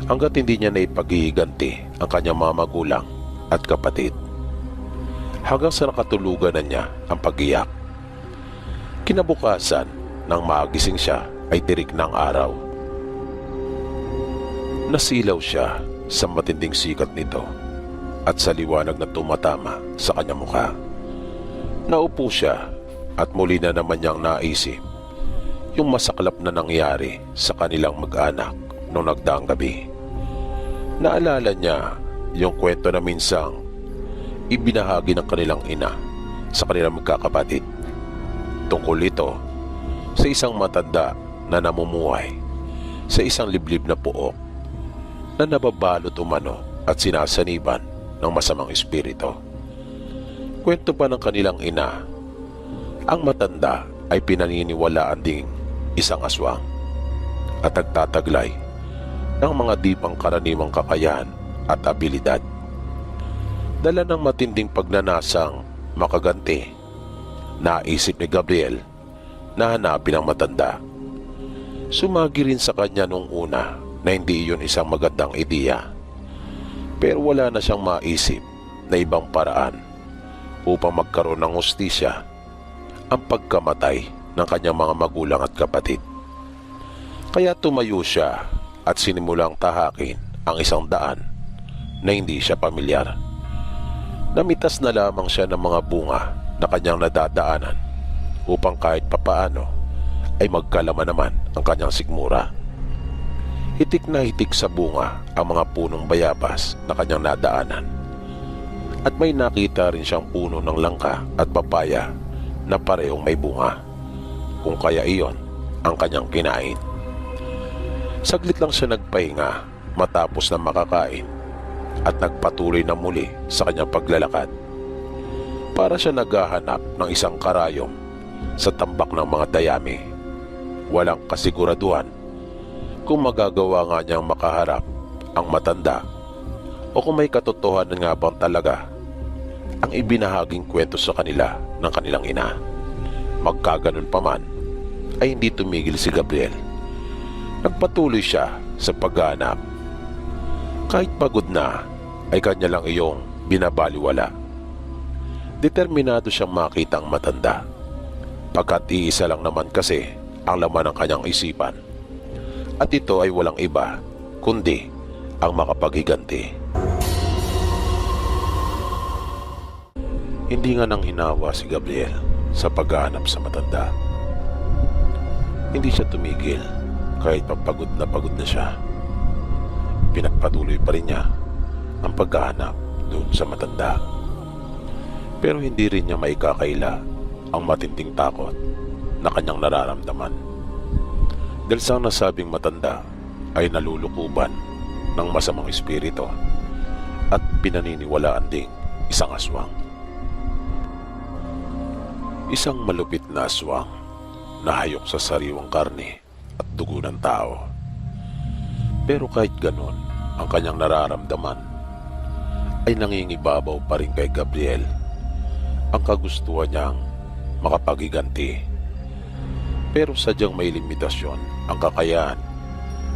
hanggat hindi niya naipaghihiganti ang kanyang mga magulang at kapatid. Hanggang sa nakatulugan na niya ang pag-iyak. Kinabukasan, nang magising siya ay tirik ng araw. Nasilaw siya sa matinding sikat nito at sa liwanag na tumatama sa kanyang mukha. Naupo siya at muli na naman niyang naisip yung masaklap na nangyari sa kanilang mag-anak noong nagdaang gabi. Naalala niya yung kwento na minsang ibinahagi ng kanilang ina sa kanilang magkakapatid. Tungkol ito sa isang matanda na namumuhay sa isang liblib na pook na nababalot umano at sinasaniban ng masamang espiritu. Kwento pa ng kanilang ina, ang matanda ay pinaniniwalaan ding isang aswang at nagtataglay ng mga di pangkaraniwang kakayahan at abilidad. Dala ng matinding pagnanasang makaganti, naisip ni Gabriel na hanapin ang matanda. Sumagi rin sa kanya nung una na hindi iyon isang magandang ideya, pero wala na siyang maisip na ibang paraan upang magkaroon ng hustisya ang pagkamatay ng kanyang mga magulang at kapatid. Kaya tumayo siya at sinimulang tahakin ang isang daan na hindi siya pamilyar. Namitas na lamang siya ng mga bunga na kanyang nadadaanan upang kahit papaano ay magkalaman naman ang kanyang sikmura. Hitik na hitik sa bunga ang mga punong bayabas na kanyang nadaanan. At may nakita rin siyang puno ng langka at papaya na parehong may bunga, kung kaya iyon ang kanyang kinain. Saglit lang siya nagpahinga matapos na makakain at nagpatuloy na muli sa kanyang paglalakad. Para siya naghahanap ng isang karayom sa tambak ng mga dayami. Walang kasiguraduhan kung magagawa nga niyang makaharap ang matanda o kung may katotohanan nga bang talaga ang ibinahaging kwento sa kanila ng kanilang ina. Magkaganon pa man ay hindi tumigil si Gabriel. Nagpatuloy siya sa paghahanap. Kahit pagod na ay kanya lang iyong binabaliwala. Determinado siyang makita ang matanda, pagkat iisa lang naman kasi ang laman ng kanyang isipan, at ito ay walang iba kundi ang makapaghiganti. Hindi nga nang hinawa si Gabriel sa paghahanap sa matanda. Hindi siya tumigil kahit pagod na siya. Pinagpatuloy pa rin niya ang paghahanap doon sa matanda. Pero hindi rin niya maikakaila ang matinding takot na kanyang nararamdaman. Dahil sa nasabing matanda ay nalulukuban ng masamang espiritu at pinaniniwalaan ding isang aswang. Isang malupit na aswang na hayok sa sariwang karne at dugo ng tao. Pero kahit ganon, ang kanyang nararamdaman ay nangingibabaw pa rin kay Gabriel ang kagustuhan niyang makapaghiganti. Pero sadyang may limitasyon ang kakayahan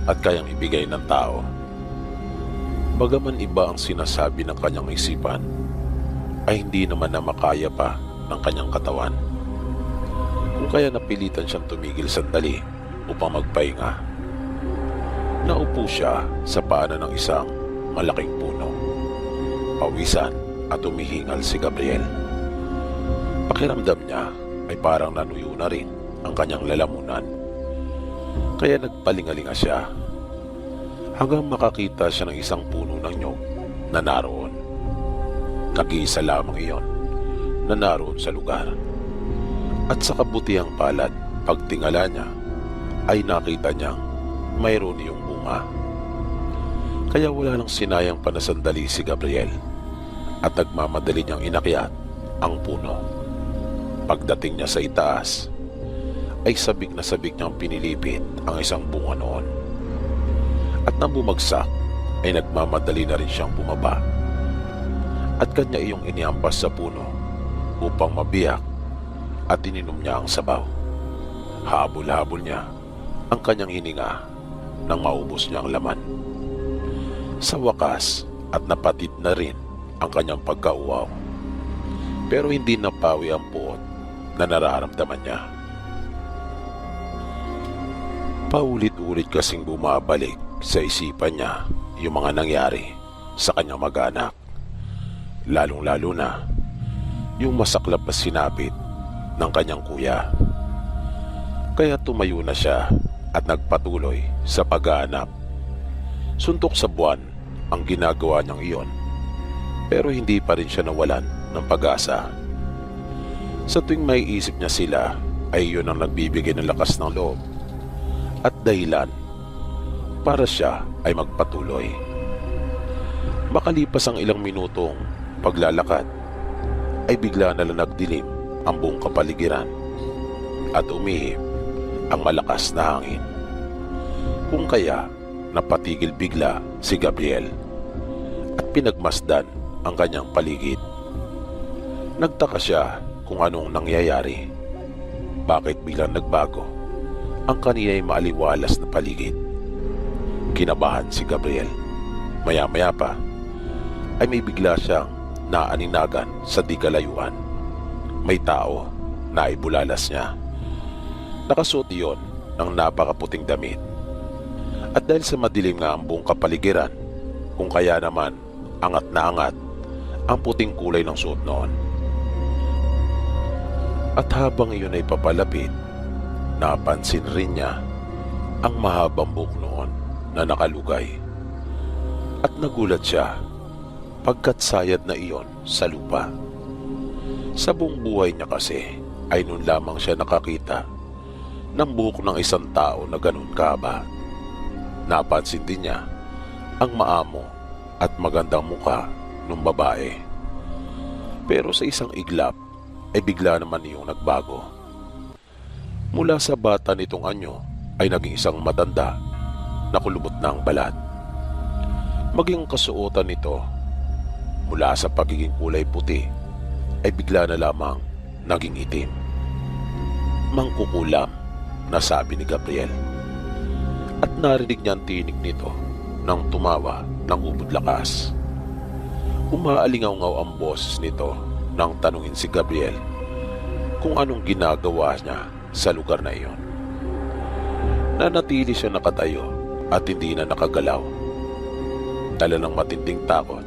at kayang ibigay ng tao. Bagaman iba ang sinasabi ng kanyang isipan, ay hindi naman na makaya pa ng kanyang katawan. Kung kaya napilitan siyang tumigil sandali upang magpahinga. Naupo siya sa paanan ng isang malaking puno. Pawisan at umihingal si Gabriel. Pakiramdam niya ay parang nanuyo na rin ang kanyang lalamunan. Kaya nagpalingalinga siya hanggang makakita siya ng isang puno ng nyog na naroon. Nag-iisa lamang iyon na naroon sa lugar. At sa kabutihang palad, pagtingala niya ay nakita niyang mayroon iyong bunga. Kaya wala nang sinayang panasandali si Gabriel at nagmamadali niyang inakyat ang puno. Pagdating niya sa itaas, ay sabik na sabik niyang pinilipit ang isang bunga noon. At nang bumagsak, ay nagmamadali na rin siyang bumaba. At kanya iyong iniampas sa puno upang mabiyak at ininom niya ang sabaw. Habol-habol niya ang kanyang hininga nang maubos niya ang laman. Sa wakas at napatid na rin ang kanyang pagkauwaw. Pero hindi napawi ang puot na nararamdaman niya. Paulit-ulit kasing bumabalik sa isipan niya yung mga nangyari sa kanyang mag-anak. Lalong-lalo na yung masaklap na sinapit ng kanyang kuya. Kaya tumayo na siya at nagpatuloy sa paghahanap. Suntok sa buwan ang ginagawa niyang iyon, pero hindi pa rin siya nawalan ng pag-asa. Sa tuwing may isip niya sila, ay iyon ang nagbibigay ng lakas ng loob at dahilan para siya ay magpatuloy. Makalipas ang ilang minutong paglalakad, ay bigla na lang nagdilim ang buong kapaligiran at umihip ang malakas na hangin. Kung kaya napatigil bigla si Gabriel at pinagmasdan ang kanyang paligid. Nagtaka siya kung anong nangyayari. Bakit biglang nagbago ang kaniya'y maaliwalas na paligid? Kinabahan si Gabriel. Maya-maya pa ay may bigla siyang naaninagan sa di kalayuan. May tao na ibulalas niya. Nakasuot iyon ng napakaputing damit. At dahil sa madilim nga ang buong kapaligiran, kung kaya naman angat na angat ang puting kulay ng suot noon. At habang iyon ay papalapit, napansin rin niya ang mahabang buhok noon na nakalugay. At nagulat siya pagkat sayad na iyon sa lupa. Sa buong buhay niya kasi ay noon lamang siya nakakita ng buhok ng isang tao na ganun kahaba. Napansin din niya ang maamo at magandang mukha ng babae. Pero sa isang iglap ay bigla naman iyong nagbago. Mula sa bata nitong anyo ay naging isang matanda na kulubot na ang balat. Maging kasuotan nito mula sa pagiging kulay puti ay bigla na lamang naging itim. Mangkukulam, nasabi ni Gabriel. At narinig niya ang tinig nito nang tumawa ng ubod lakas. Umaalingaw-ngaw ang boses nito nang tanungin si Gabriel kung anong ginagawa niya sa lugar na iyon. Nanatili siya nakatayo at hindi na nakagalaw. Dala ng matinding takot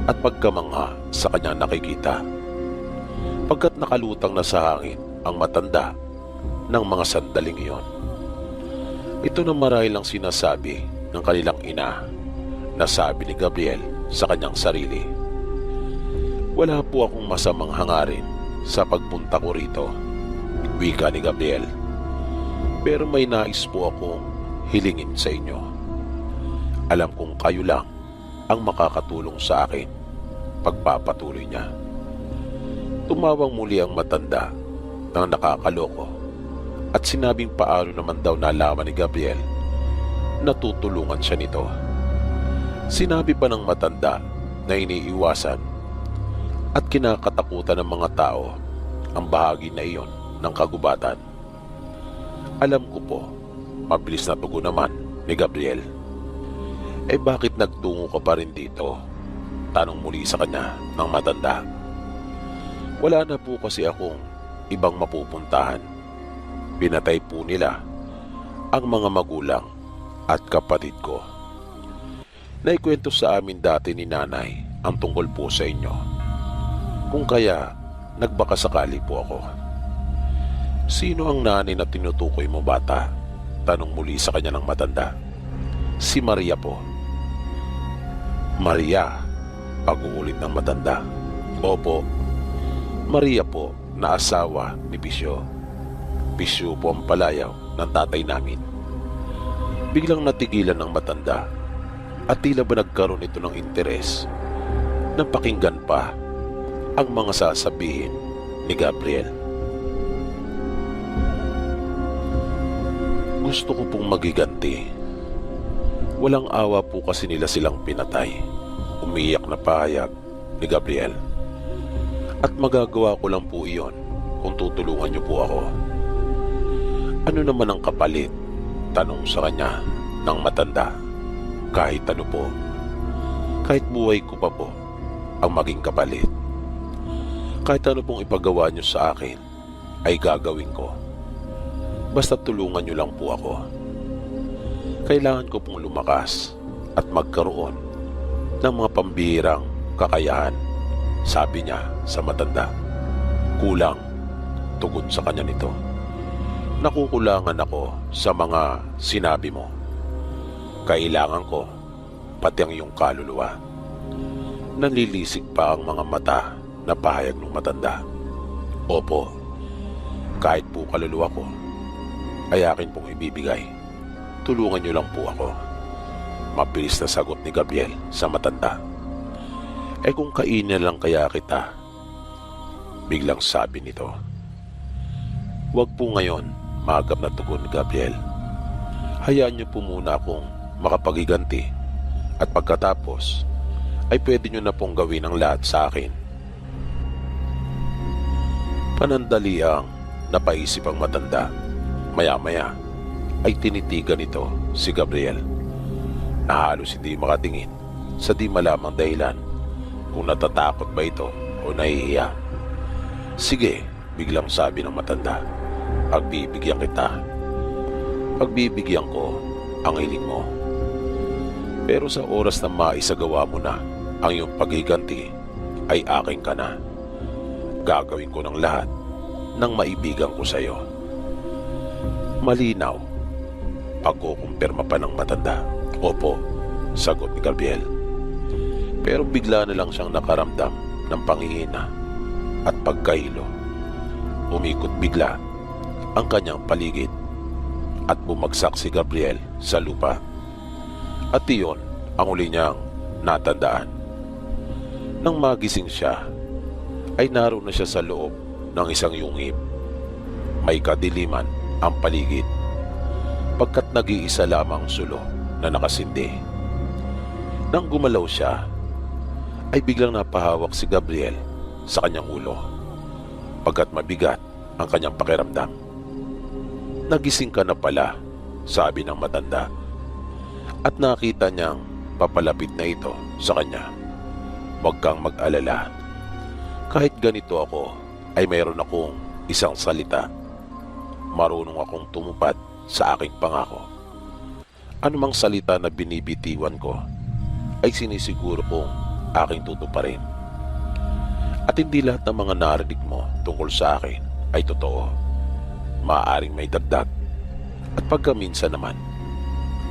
at pagkamangha sa kanyang nakikita. Pagkat nakalutang na sa hangin ang matanda ng mga sandaling iyon. Ito na marahil ang sinasabi ng kanilang ina, na sabi ni Gabriel sa kanyang sarili. Wala po akong masamang hangarin sa pagpunta ko rito, wika ni Gabriel. Pero may nais po akong hilingin sa inyo. Alam kong kayo lang ang makakatulong sa akin. Pagpapatuloy niya. Tumawang muli ang matanda ng nakakaloko at sinabing paano naman daw nalaman ni Gabriel na tutulungan siya nito. Sinabi pa ng matanda na iniiwasan at kinakatakutan ng mga tao ang bahagi na iyon ng kagubatan. Alam ko po, mabilis na tugon naman ni Gabriel. Eh bakit nagtungo ka pa rin dito? Tanong muli sa kanya ng matanda. Wala na po kasi akong ibang mapupuntahan. Pinatay po nila ang mga magulang at kapatid ko. Naikwento sa amin dati ni nanay ang tungkol po sa inyo. Kung kaya, nagbakasakali po ako. Sino ang nanay na tinutukoy mo, bata? Tanong muli sa kanya ng matanda. Si Maria po. Maria, pag-uulit ng matanda. Opo, Maria po na asawa ni Bisyo. Bisyo po ang palayaw ng tatay namin. Biglang natigilan ng matanda at tila ba nagkaroon ito ng interes na pakinggan pa ang mga sasabihin ni Gabriel. Gusto ko pong magiganti. Walang awa po kasi nila silang pinatay. Umiyak na pahayag ni Gabriel. At magagawa ko lang po iyon kung tutulungan niyo po ako. Ano naman ang kapalit? Tanong sa kanya ng matanda. Kahit ano po. Kahit buhay ko pa po ang maging kapalit. Kahit ano pong ipagawa niyo sa akin ay gagawin ko. Basta tulungan niyo lang po ako. Kailangan ko pong lumakas at magkaroon ng mga pambihirang kakayahan, sabi niya sa matanda. Kulang, tugon sa kanya nito. Nakukulangan ako sa mga sinabi mo. Kailangan ko, pati ang iyong kaluluwa. Nanlilisig pa ang mga mata na pahayag ng matanda. Opo, kahit po kaluluwa ko, ay akin pong ibibigay. Tulungan niyo lang po ako. Mabilis na sagot ni Gabriel sa matanda. Kung kainin lang kaya kita? Biglang sabi nito. Huwag po ngayon, maagap na tugon ni Gabriel. Hayaan niyo po muna akong makapagiganti at pagkatapos ay pwede niyo na pong gawin ang lahat sa akin. Panandaliang napaisip ang matanda. Maya-maya ay tinitigan nito si Gabriel na halos hindi makatingin sa di malamang dahilan kung natatakot ba ito o nahihiya. Sige, biglang sabi ng matanda, pagbibigyan kita. Pagbibigyan ko ang hiling mo. Pero sa oras na maisagawa mo na ang iyong paghiganti ay aking ka na. Gagawin ko ng lahat ng maibigan ko sa iyo. Malinaw. Pagkukumpirma pa ng matanda. Opo, sagot ni Gabriel. Pero bigla na lang siyang nakaramdam ng panghihina at pagkahilo. Umikot bigla ang kanyang paligid at bumagsak si Gabriel sa lupa. At iyon ang uli niyang natandaan. Nang magising siya, ay naroon na siya sa loob ng isang yungib. May kadiliman ang paligid, pagkat nag-iisa lamang sulo na nakasindi. Nang gumalaw siya, ay biglang napahawak si Gabriel sa kanyang ulo, pagkat mabigat ang kanyang pakiramdam. Nagising ka na pala, sabi ng matanda, at nakita niyang papalapit na ito sa kanya. Huwag kang mag-alala. Kahit ganito ako, ay mayroon akong isang salita. Marunong akong tumupad sa aking pangako. Anumang salita na binibitiwan ko, ay sinisiguro kong aking tutuparin. At hindi lahat ng mga narinig mo tungkol sa akin ay totoo. Maaaring may dagdag, at pagkaminsan naman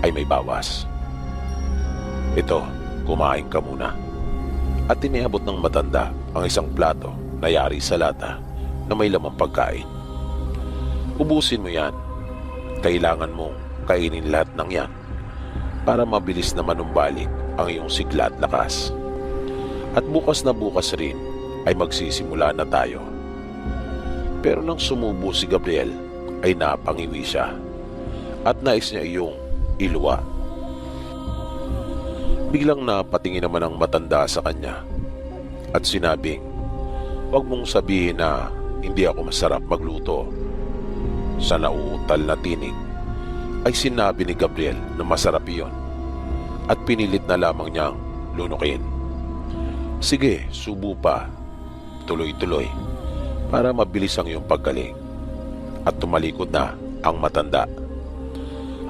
ay may bawas. Ito, kumain ka muna. At tiniabot ng matanda ang isang plato na yari sa lata na may lamang pagkain. Ubusin mo yan. Kailangan mong kainin lahat ng yan para mabilis na manumbalik ang iyong sigla at lakas. At bukas na bukas rin ay magsisimula na tayo. Pero nang sumubo si Gabriel ay napangiwi siya at nais niya iyong iluwa. Biglang napatingin naman ang matanda sa kanya at sinabing, "Huwag mong sabihin na hindi ako masarap magluto." Sa nauutal na tinig ay sinabi ni Gabriel na masarap iyon at pinilit na lamang niyang lunukin. Sige, subo pa. Tuloy-tuloy para mabilis ang iyong paggaling. At tumalikod na ang matanda.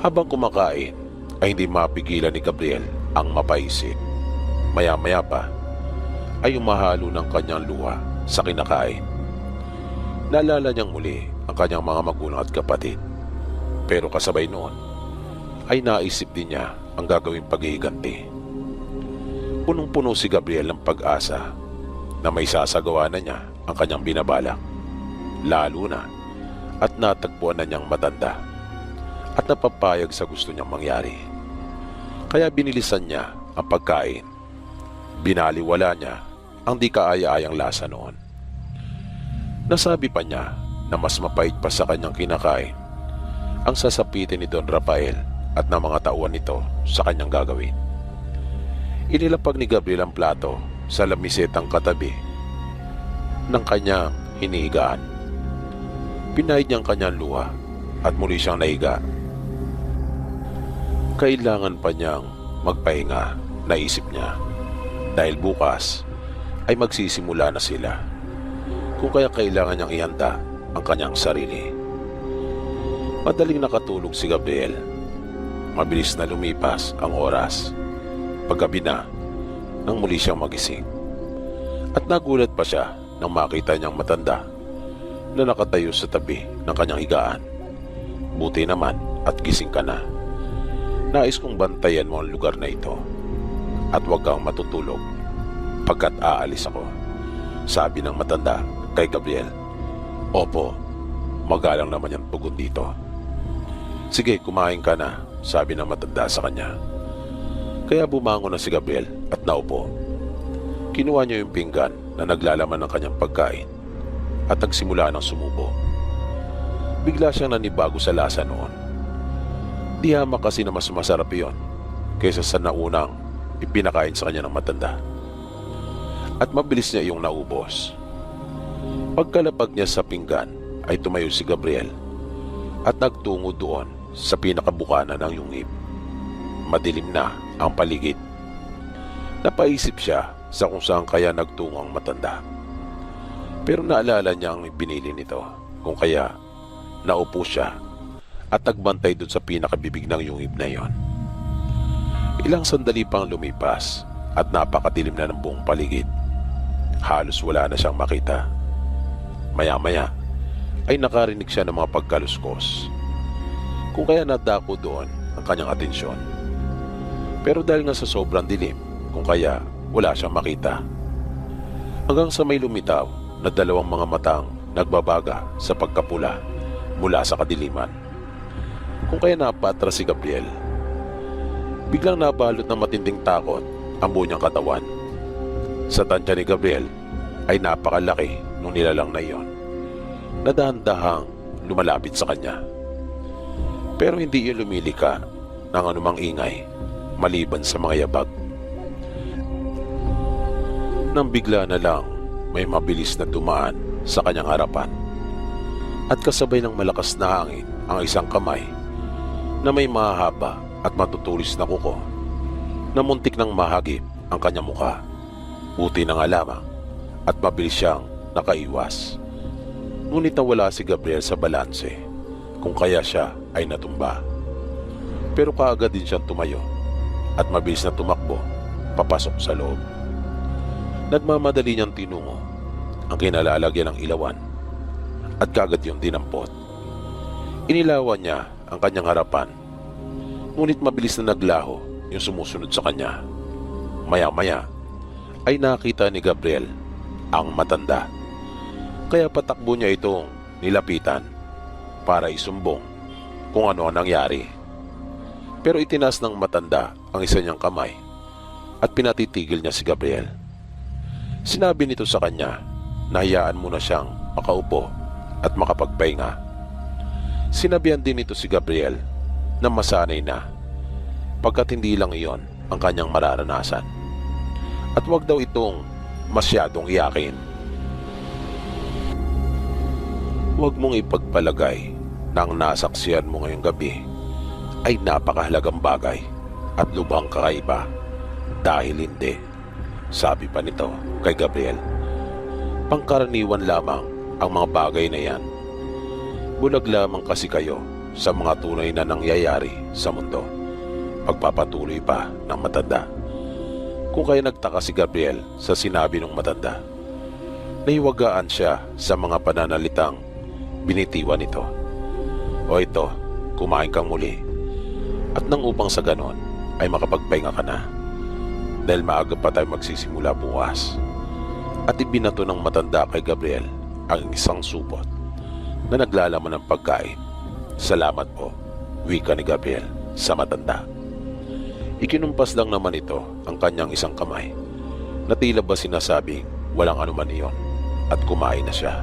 Habang kumakain ay hindi mapigilan ni Gabriel ang mapaisip. Maya-maya pa ay umahalo ng kanyang luha sa kinakain. Naalala niyang muli ang kanyang mga magulang at kapatid. Pero kasabay noon ay naisip din niya ang gagawing paghihiganti. Punong-puno si Gabriel ng pag-asa na may sasagawa na niya ang kanyang binabalak. Lalo na at natagpuan na niyang matanda at napapayag sa gusto niyang mangyari. Kaya binilisan niya ang pagkain. Binaliwala niya ang di kaaya-ayang lasa noon. Nasabi pa niya na mas mapait pa sa kanyang kinakain ang sasapitin ni Don Rafael at ng mga tauhan nito sa kanyang gagawin. Inilapag ni Gabriel ang plato sa lamisetang katabi ng kanyang hinihigaan. Pinahid niyang kanyang luha at muli siyang nahiga. Kailangan pa niyang magpahinga, naisip niya, dahil bukas ay magsisimula na sila. Kung kaya kailangan niyang ihanda ang kanyang sarili. Madaling nakatulog si Gabriel. Mabilis na lumipas ang oras. Paggabi na, nang muli siyang magising. At nagulat pa siya nang makita niyang matanda na nakatayo sa tabi ng kanyang higaan. Buti naman at gising ka na. Nais kong bantayan mo ang lugar na ito at huwag kang matutulog pagkat aalis ako, sabi ng matanda kay Gabriel. Opo, magalang naman yung tugon dito. Sige, kumain ka na sabi ng matanda sa kanya. Kaya bumangon na si Gabriel at naupo. Kinuha niya yung pinggan na naglalaman ng kanyang pagkain at nagsimula ng sumubo. Bigla siyang nanibago sa lasa noon. Di hamak kasi na mas masarap yun kaysa sa naunang ipinakain sa kanya ng matanda. At mabilis niya iyong naubos. Pagkalapag niya sa pinggan ay tumayo si Gabriel at nagtungo doon sa pinakabukanan ng yungib. Madilim na ang paligid. Napaisip siya sa kung saan kaya nagtungo ang matanda. Pero naalala niya ang binili nito, kung kaya naupo siya at nagbantay doon sa pinakabibig ng yungib na yon. Ilang sandali pang lumipas at napakadilim na ng buong paligid. Halos wala na siyang makita. Maya-maya ay nakarinig siya ng mga pagkaluskos. Kung kaya nadako doon ang kanyang atensyon. Pero dahil nga sa sobrang dilim, kung kaya wala siyang makita. Hanggang sa may lumitaw na dalawang mga matang nagbabaga sa pagkapula mula sa kadiliman. Kung kaya napatras si Gabriel, biglang nabalot ng matinding takot ang buo niyang katawan. Sa tansya ni Gabriel ay napakalaki nung nilalang na iyon, na dahan-dahang lumalapit sa kanya. Pero hindi yun lumilika ng anumang ingay maliban sa mga yabag. Nang bigla na lang may mabilis na dumaan sa kanyang harapan at kasabay ng malakas na hangin ang isang kamay na may mahaba at matutulis na kuko na muntik nang mahagip ang kanyang mukha. Buti na nga lamang at mabilis siyang nakaiwas. Ngunit nawala si Gabriel sa balanse, kung kaya siya ay natumba. Pero kaagad din siyang tumayo at mabilis na tumakbo papasok sa loob. Nagmamadali niyang tinungo ang kinalalagyan ng ilawan at kaagad yung dinampot. Inilawan niya ang kanyang harapan, ngunit mabilis na naglaho yung sumusunod sa kanya. Maya-maya ay nakita ni Gabriel ang matanda. Kaya patakbo niya itong nilapitan para isumbong kung ano ang nangyari. Pero itinaas ng matanda ang isa niyang kamay at pinatitigil niya si Gabriel. Sinabi nito sa kanya na hayaan muna siyang makaupo at makapagpahinga. Sinabihan din nito si Gabriel na masanay na pagkat hindi lang iyon ang kanyang mararanasan. At wag daw itong masyadong iyakin. Huwag mong ipagpalagay na ang nasaksihan mo ngayong gabi ay napakahalagang bagay at lubhang kakaiba, dahil hindi. Sabi pa nito kay Gabriel, pangkaraniwan lamang ang mga bagay na yan. Bulag lamang kasi kayo sa mga tunay na nangyayari sa mundo. Pagpapatuloy pa ng matanda. Kung kaya nagtaka si Gabriel sa sinabi ng matanda, nahiwagaan siya sa mga pananalitang binitiwan nito. O ito, kumain kang muli. At nang upang sa ganon ay makapagpahinga ka na. Dahil maaga pa tayo magsisimula bukas. At ibinato ng matanda kay Gabriel ang isang supot na naglalaman ng pagkain. Salamat po, wika ni Gabriel sa matanda. Ikinumpas lang naman ito ang kanyang isang kamay na tila ba sinasabing walang anuman iyon at kumain na siya.